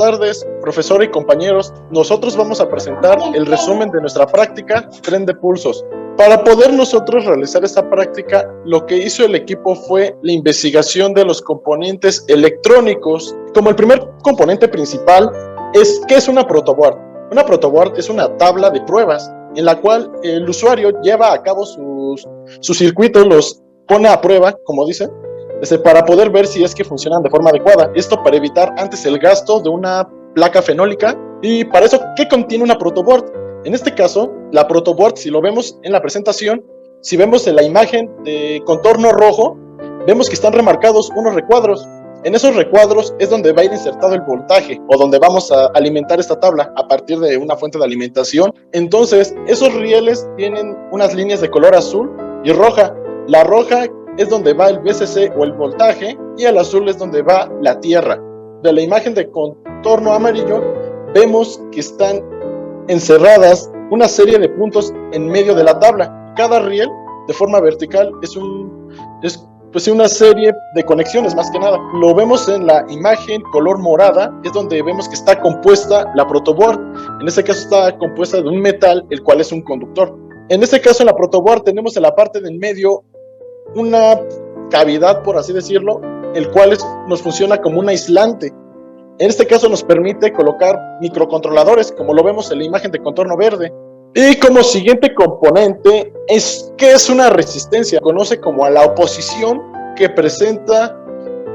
tardes, profesor y compañeros. Nosotros vamos a presentar el resumen de nuestra práctica Tren de Pulsos. Para poder nosotros realizar esta práctica, lo que hizo el equipo fue la investigación de los componentes electrónicos. Como el primer componente principal ¿qué es una protoboard? Una protoboard es una tabla de pruebas en la cual el usuario lleva a cabo sus circuitos, los pone a prueba, como dicen, para poder ver si es que funcionan de forma adecuada. Esto para evitar antes el gasto de una placa fenólica. Y para eso, ¿qué contiene una protoboard? En este caso, la protoboard, si lo vemos en la presentación, si vemos en la imagen de contorno rojo, vemos que están remarcados unos recuadros. En esos recuadros es donde va a ir insertado el voltaje o donde vamos a alimentar esta tabla a partir de una fuente de alimentación. Entonces, esos rieles tienen unas líneas de color azul y roja. La roja es donde va el VCC o el voltaje y el azul es donde va la tierra. De la imagen de contorno amarillo vemos que están encerradas una serie de puntos en medio de la tabla. Cada riel de forma vertical es una serie de conexiones, más que nada. Lo vemos en la imagen color morada, es donde vemos que está compuesta la protoboard. En este caso está compuesta de un metal, el cual es un conductor. En este caso en la protoboard tenemos en la parte de en medio una cavidad, por así decirlo, el cual nos funciona como un aislante. En este caso nos permite colocar microcontroladores, como lo vemos en la imagen de contorno verde. Y como siguiente componente, ¿qué es una resistencia? Conoce como a la oposición que presenta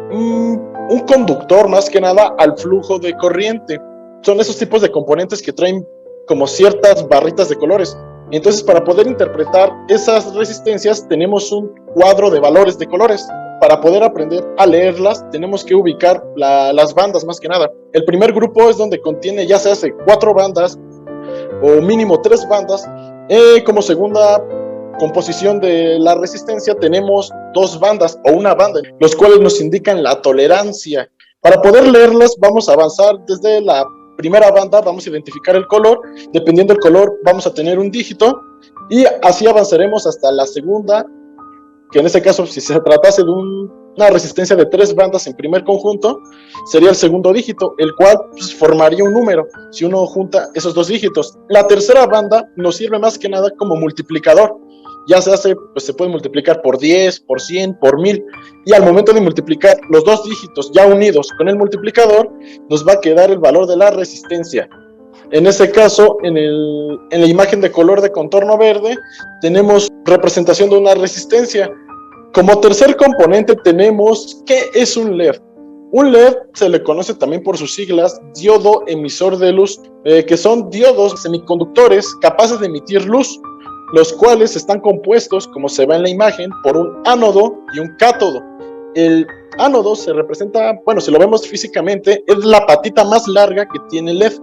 un conductor, más que nada, al flujo de corriente. Son esos tipos de componentes que traen como ciertas barritas de colores. Entonces, para poder interpretar esas resistencias, tenemos un cuadro de valores de colores. Para poder aprender a leerlas, tenemos que ubicar las bandas, más que nada. El primer grupo es donde contiene, ya se hace 4 bandas, o mínimo 3 bandas. Como segunda composición de la resistencia tenemos 2 bandas o una banda, los cuales nos indican la tolerancia. Para poder leerlas vamos a avanzar desde la primera banda, vamos a identificar el color, dependiendo del color vamos a tener un dígito y así avanzaremos hasta la segunda, que en este caso si se tratase de una resistencia de 3 bandas en primer conjunto, sería el segundo dígito, el cual formaría un número si uno junta esos 2 dígitos. La tercera banda nos sirve más que nada como multiplicador. Ya se puede multiplicar por 10, por 100, por 1000, y al momento de multiplicar los 2 dígitos ya unidos con el multiplicador, nos va a quedar el valor de la resistencia. En este caso, en la imagen de color de contorno verde, tenemos representación de una resistencia. Como tercer componente tenemos, ¿qué es un LED? Un LED se le conoce también por sus siglas, diodo emisor de luz, que son diodos semiconductores capaces de emitir luz, los cuales están compuestos, como se ve en la imagen, por un ánodo y un cátodo. El ánodo se representa, si lo vemos físicamente, es la patita más larga que tiene el LED.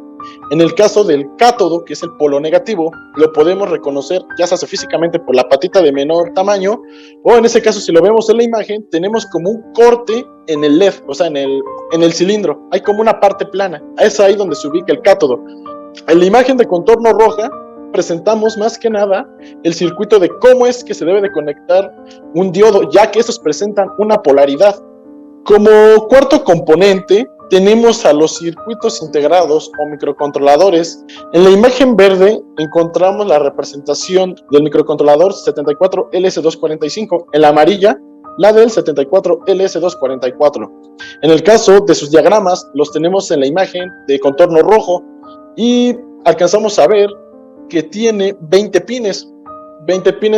En el caso del cátodo, que es el polo negativo, lo podemos reconocer ya sea físicamente por la patita de menor tamaño, o en ese caso, si lo vemos en la imagen, tenemos como un corte en el LED, o sea, en el cilindro. Hay como una parte plana, es ahí donde se ubica el cátodo. En la imagen de contorno roja, presentamos más que nada el circuito de cómo es que se debe de conectar un diodo, ya que estos presentan una polaridad. Como cuarto componente, tenemos a los circuitos integrados o microcontroladores. En la imagen verde encontramos la representación del microcontrolador 74LS245, en la amarilla, la del 74LS244. En el caso de sus diagramas, los tenemos en la imagen de contorno rojo y alcanzamos a ver que tiene 20 pines,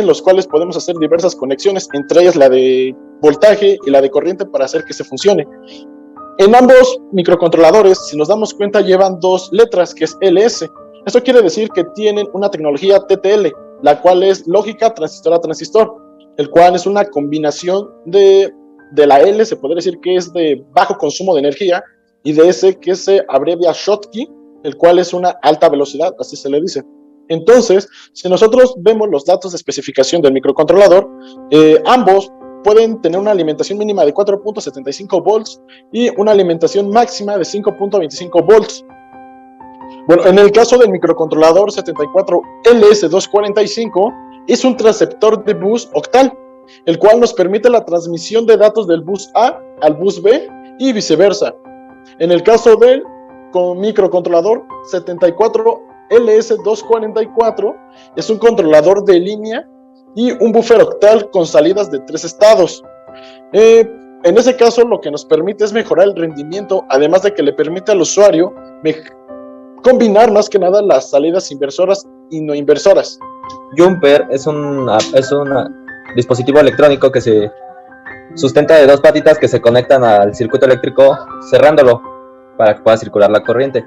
los cuales podemos hacer diversas conexiones, entre ellas la de voltaje y la de corriente para hacer que se funcione. En ambos microcontroladores, si nos damos cuenta, llevan 2 letras, que es LS. Esto quiere decir que tienen una tecnología TTL, la cual es lógica transistor a transistor, el cual es una combinación de la L, se podría decir que es de bajo consumo de energía, y de S, que se abrevia Schottky, el cual es una alta velocidad, así se le dice. Entonces, si nosotros vemos los datos de especificación del microcontrolador, ambos pueden tener una alimentación mínima de 4.75 volts y una alimentación máxima de 5.25 volts. Bueno, en el caso del microcontrolador 74LS245, es un transceptor de bus octal, el cual nos permite la transmisión de datos del bus A al bus B y viceversa. En el caso del con microcontrolador 74LS244 es un controlador de línea y un buffer octal con salidas de 3 estados. En ese caso, lo que nos permite es mejorar el rendimiento, además de que le permite al usuario combinar más que nada las salidas inversoras y no inversoras. Jumper es un dispositivo electrónico que se sustenta de dos patitas que se conectan al circuito eléctrico cerrándolo para que pueda circular la corriente.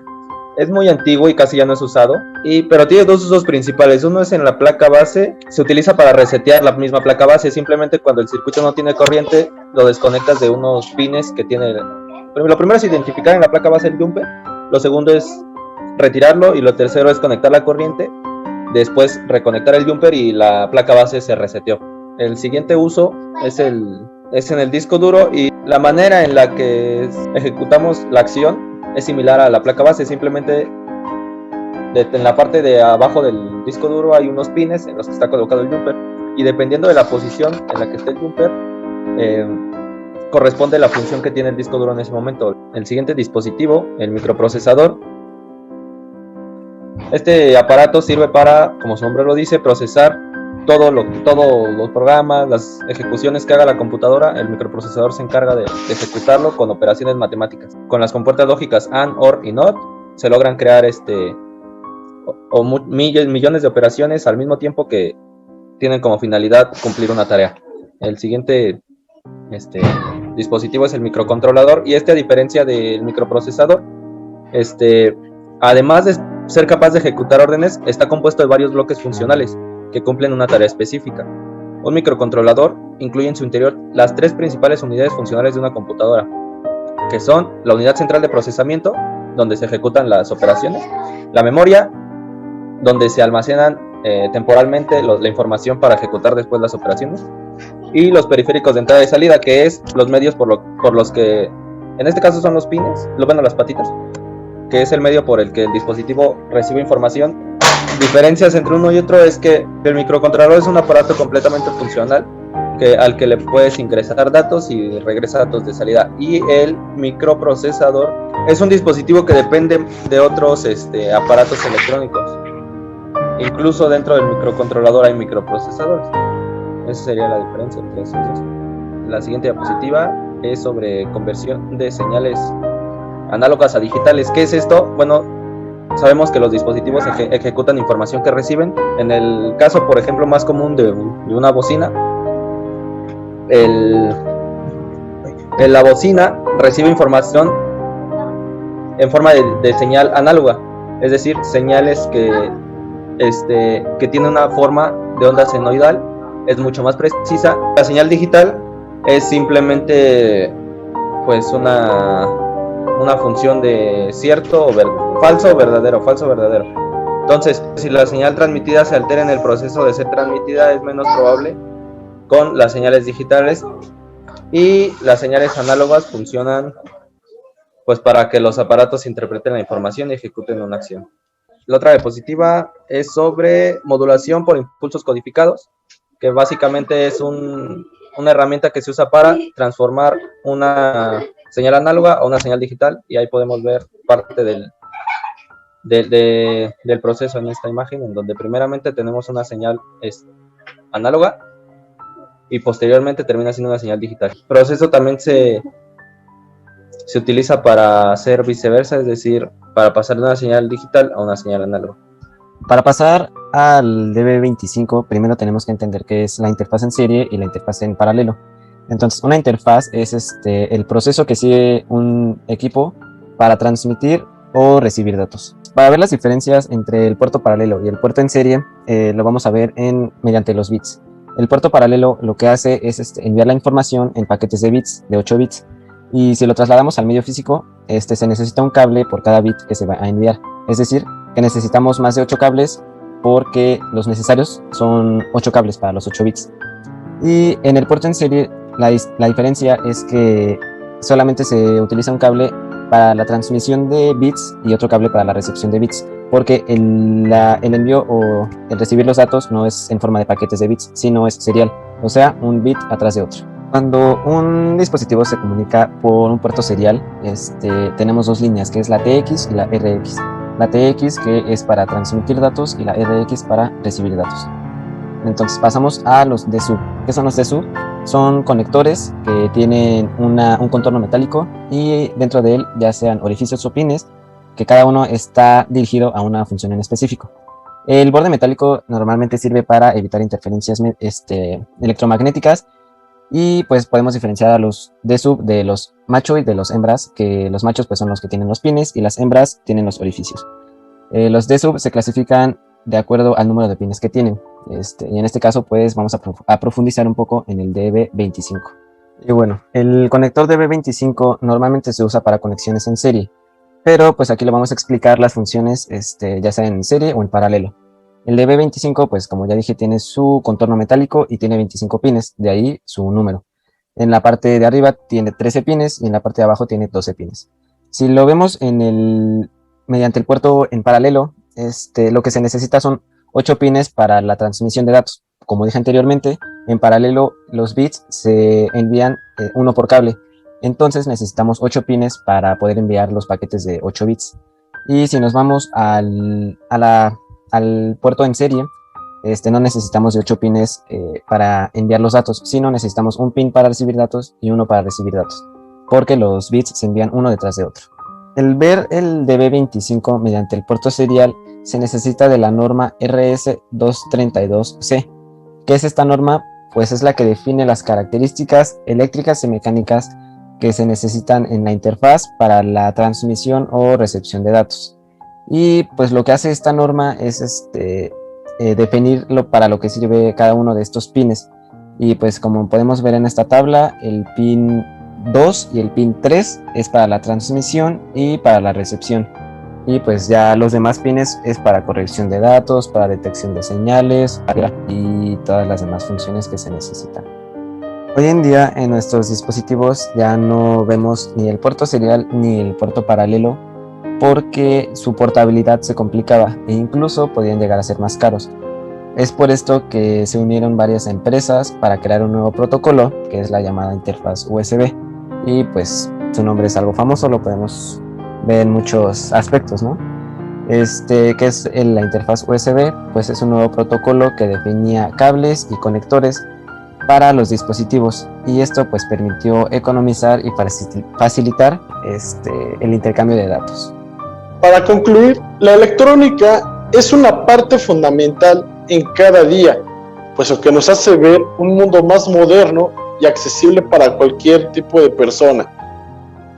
Es muy antiguo y casi ya no es usado, pero tiene dos usos principales. Uno es en la placa base, se utiliza para resetear la misma placa base. Simplemente cuando el circuito no tiene corriente, lo desconectas de unos pines que tiene. Lo primero es identificar en la placa base el jumper, lo segundo es retirarlo y lo tercero es conectar la corriente. Después reconectar el jumper y la placa base se reseteó. El siguiente uso es en el disco duro, y la manera en la que ejecutamos la acción es similar a la placa base. Simplemente en la parte de abajo del disco duro hay unos pines en los que está colocado el jumper, y dependiendo de la posición en la que esté el jumper, corresponde la función que tiene el disco duro en ese momento. El siguiente dispositivo, el microprocesador. Este aparato sirve para, como su nombre lo dice, procesar todos los programas, las ejecuciones que haga la computadora. El microprocesador se encarga de ejecutarlo con operaciones matemáticas. Con las compuertas lógicas AND, OR y NOT se logran crear millones de operaciones al mismo tiempo que tienen como finalidad cumplir una tarea. El siguiente dispositivo es el microcontrolador, y a diferencia del microprocesador, además de ser capaz de ejecutar órdenes, está compuesto de varios bloques funcionales que cumplen una tarea específica. Un microcontrolador incluye en su interior las tres principales unidades funcionales de una computadora, que son la unidad central de procesamiento, donde se ejecutan las operaciones, la memoria, donde se almacenan temporalmente la información para ejecutar después las operaciones, y los periféricos de entrada y salida, que es los medios por los que, en este caso son los pines, las patitas, que es el medio por el que el dispositivo recibe información. Diferencias entre uno y otro es que el microcontrolador es un aparato completamente funcional al que le puedes ingresar datos y regresa datos de salida, y el microprocesador es un dispositivo que depende de otros aparatos electrónicos. Incluso dentro del microcontrolador hay microprocesadores. Esa sería la diferencia entre esos dos. La siguiente diapositiva es sobre conversión de señales análogas a digitales. ¿Qué es esto? Bueno, sabemos que los dispositivos ejecutan información que reciben. En el caso, por ejemplo, más común de una bocina, la bocina recibe información en forma de señal análoga, es decir, señales que tienen una forma de onda senoidal, es mucho más precisa. La señal digital es simplemente pues una función de cierto o falso o verdadero, falso o verdadero. Entonces, si la señal transmitida se altera en el proceso de ser transmitida, es menos probable con las señales digitales, y las señales análogas funcionan pues para que los aparatos interpreten la información y ejecuten una acción. La otra diapositiva es sobre modulación por impulsos codificados, que básicamente es una herramienta que se usa para transformar una señal análoga a una señal digital, y ahí podemos ver parte del proceso en esta imagen, en donde primeramente tenemos una señal análoga y posteriormente termina siendo una señal digital. El proceso también se utiliza para hacer viceversa, es decir, para pasar de una señal digital a una señal análoga. Para pasar al DB25, primero tenemos que entender qué es la interfaz en serie y la interfaz en paralelo. Entonces, una interfaz es el proceso que sigue un equipo para transmitir o recibir datos. Para ver las diferencias entre el puerto paralelo y el puerto en serie, lo vamos a ver mediante los bits. El puerto paralelo lo que hace es enviar la información en paquetes de bits, de 8 bits, y si lo trasladamos al medio físico, se necesita un cable por cada bit que se va a enviar. Es decir, que necesitamos más de 8 cables, porque los necesarios son 8 cables para los 8 bits. Y en el puerto en serie, la diferencia es que solamente se utiliza un cable para la transmisión de bits y otro cable para la recepción de bits, porque el envío o el recibir los datos no es en forma de paquetes de bits, sino es serial, o sea, un bit atrás de otro. Cuando un dispositivo se comunica por un puerto serial, tenemos dos líneas, que es la TX y la RX. La TX, que es para transmitir datos, y la RX para recibir datos. Entonces pasamos a los DSUB. ¿Qué son los DSUB? Son conectores que tienen un contorno metálico y dentro de él ya sean orificios o pines, que cada uno está dirigido a una función en específico. El borde metálico normalmente sirve para evitar interferencias electromagnéticas, y pues podemos diferenciar a los DSUB de los macho y de los hembras, que los machos pues son los que tienen los pines y las hembras tienen los orificios. Los DSUB se clasifican de acuerdo al número de pines que tienen, y en este caso pues vamos a profundizar un poco en el DB25. Y bueno, el conector DB25 normalmente se usa para conexiones en serie, pero pues aquí le vamos a explicar las funciones ya sea en serie o en paralelo. El DB25, pues como ya dije, tiene su contorno metálico y tiene 25 pines, de ahí su número. En la parte de arriba tiene 13 pines y en la parte de abajo tiene 12 pines. Si lo vemos mediante el puerto en paralelo, lo que se necesita son 8 pines para la transmisión de datos. Como dije anteriormente, en paralelo los bits se envían uno por cable. Entonces necesitamos 8 pines para poder enviar los paquetes de 8 bits. Y si nos vamos al puerto en serie, no necesitamos de 8 pines para enviar los datos, sino necesitamos un pin para recibir datos y uno para recibir datos, porque los bits se envían uno detrás de otro. El ver el DB25 mediante el puerto serial se necesita de la norma RS232C. ¿Qué es esta norma? Pues es la que define las características eléctricas y mecánicas que se necesitan en la interfaz para la transmisión o recepción de datos. Y pues lo que hace esta norma es definirlo para lo que sirve cada uno de estos pines. Y pues como podemos ver en esta tabla, el pin 2 y el pin 3 es para la transmisión y para la recepción. Y pues ya los demás pines es para corrección de datos, para detección de señales y todas las demás funciones que se necesitan. Hoy en día en nuestros dispositivos ya no vemos ni el puerto serial ni el puerto paralelo, porque su portabilidad se complicaba e incluso podían llegar a ser más caros. Es por esto que se unieron varias empresas para crear un nuevo protocolo, que es la llamada interfaz USB. Y pues su nombre es algo famoso, lo podemos ver en muchos aspectos, ¿no? Que es la interfaz USB, pues es un nuevo protocolo que definía cables y conectores para los dispositivos, y esto pues permitió economizar y facilitar el intercambio de datos. Para concluir, la electrónica es una parte fundamental en cada día, puesto que nos hace ver un mundo más moderno y accesible para cualquier tipo de persona.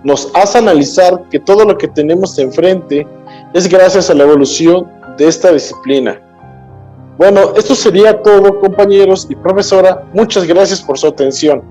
Nos hace analizar que todo lo que tenemos enfrente es gracias a la evolución de esta disciplina. Bueno, esto sería todo, compañeros y profesora. Muchas gracias por su atención.